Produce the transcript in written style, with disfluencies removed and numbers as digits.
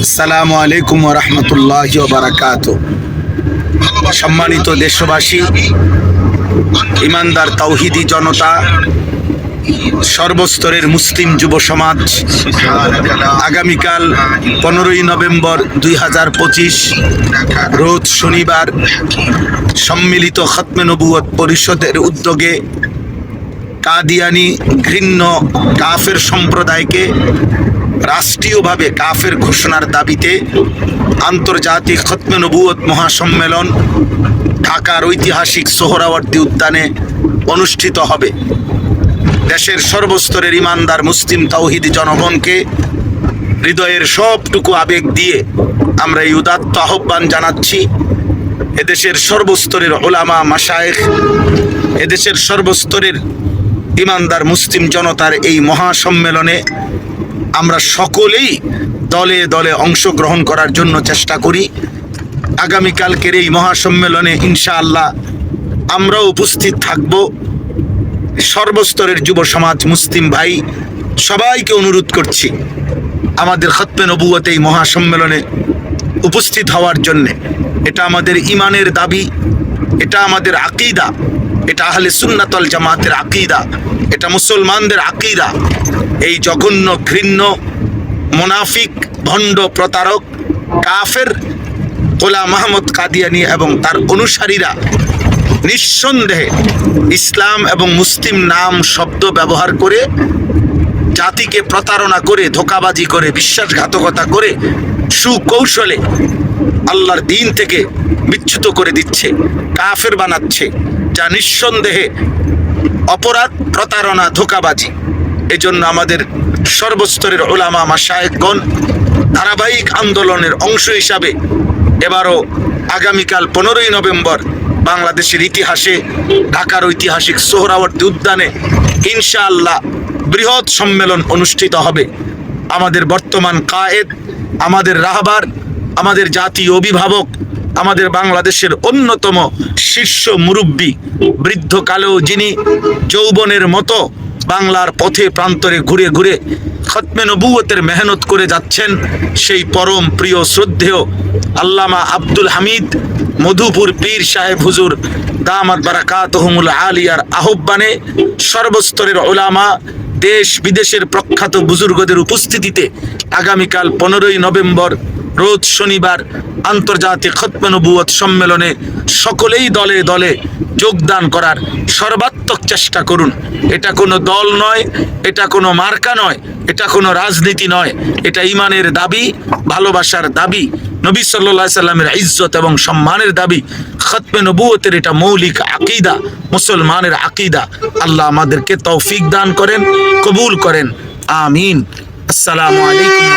আসসালামু আলাইকুম ওয়া রাহমাতুল্লাহি ওয়া বারাকাতুহু। সম্মানিত দেশবাসী, ইমানদার তাওহীদি জনতা, সর্বস্তরের মুসলিম যুব সমাজ, আগামীকাল 15ই নভেম্বর 2025 রোজ শনিবার সম্মিলিত খতমে নবুয়ত পরিষদের উদ্যোগে কাদিয়ানি ঘৃণ্য কাফের সম্প্রদায়কে রাষ্ট্রীয়ভাবে কাফের ঘোষণার দাবিতে আন্তর্জাতিক খতমে নবুয়ত মহাসম্মেলন ঢাকার ঐতিহাসিক সোহরাওয়ার্দী উদ্যানে অনুষ্ঠিত হবে। দেশের সর্বস্তরের ইমানদার মুসলিম তাওহীদি জনগণকে হৃদয়ের সবটুকু আবেগ দিয়ে আমরা এই উদাত্ত আহ্বান জানাচ্ছি। এদেশের সর্বস্তরের ওলামা মাশায়েখ, এদেশের সর্বস্তরের ইমানদার মুসলিম জনতার এই মহাসম্মেলনে আমরা সকলেই দলে দলে অংশগ্রহণ করার জন্য চেষ্টা করি। আগামীকালকের এই মহাসম্মেলনে ইনশাআল্লাহ আমরাও উপস্থিত থাকব। সর্বস্তরের যুব সমাজ, মুসলিম ভাই সবাইকে অনুরোধ করছি আমাদের খতমে নবুয়ত এই মহাসম্মেলনে উপস্থিত হওয়ার জন্যে। এটা আমাদের ইমানের দাবি, এটা আমাদের আকীদা, এটা আহলে সুন্নাত ওয়াল জামাতের আকীদা, এটা মুসলমানদের আকীদা। এই জঘন্য ঘৃণ্য মুনাফিক ভণ্ড প্রতারক কাফের গোলাম আহমদ কাদিয়ানি এবং তার অনুসারীরা নিঃসন্দেহে ইসলাম এবং মুসলিম নাম শব্দ ব্যবহার করে জাতিকে প্রতারণা করে, ধোঁকাবাজি করে, বিশ্বাসঘাতকতা করে সুকৌশলে আল্লাহর দ্বীন থেকে বিচ্যুত করে দিচ্ছে, কাফের বানাচ্ছে, যা নিঃসন্দেহে অপরাধ, প্রতারণা, ধোঁকাবাজি। এজন্য আমাদের সর্বস্তরের ওলামা মাশায়েখগণ ধারাবাহিক আন্দোলনের অংশ হিসাবে এবারও আগামীকাল 15ই নভেম্বর বাংলাদেশের ইতিহাসে ঢাকার ঐতিহাসিক সোহরাওয়ার্দী উদ্যানে ইনশাআল্লাহ বৃহৎ সম্মেলন অনুষ্ঠিত হবে। আমাদের বর্তমান কায়েদ, আমাদের রাহবার, আমাদের জাতীয় অভিভাবক, আমাদের বাংলাদেশের অন্যতম শীর্ষ মুরব্বী, বৃদ্ধকালেও যিনি যৌবনের মতো বাংলার পথে প্রান্তরে ঘুরে ঘুরে খতমে নবুয়তের মেহনত করে যাচ্ছেন, সেই পরম প্রিয় শ্রদ্ধেয় আল্লামা আব্দুল হামিদ মধুপুর পীর সাহেব হুজুর দামাত বারাকাতুহুমুল আলিয়ার আহ্বানে সর্বস্তরের ওলামা, দেশ বিদেশের প্রখ্যাত বুজুর্গদের উপস্থিতিতে আগামীকাল 15ই নভেম্বর রোজ শনিবার আন্তর্জাতিক খতমে নবুয়ত সম্মেলনে সকলেই দলে দলে যোগদান করার সর্বাত্মক চেষ্টা করুন। এটা কোনো দল নয়, এটা কোনো মার্কা নয়, এটা কোনো রাজনীতি নয়, এটা ইমানের দাবি, ভালোবাসার দাবি, নবী সাল্লাল্লাহু আলাইহি সাল্লামের ইজ্জত এবং সম্মানের দাবি। খতমে নবুয়তের এটা মৌলিক আকীদা, মুসলমানের আকীদা। আল্লাহ আমাদেরকে তৌফিক দান করেন, কবুল করেন, আমিন। আসসালামু আলাইকুম।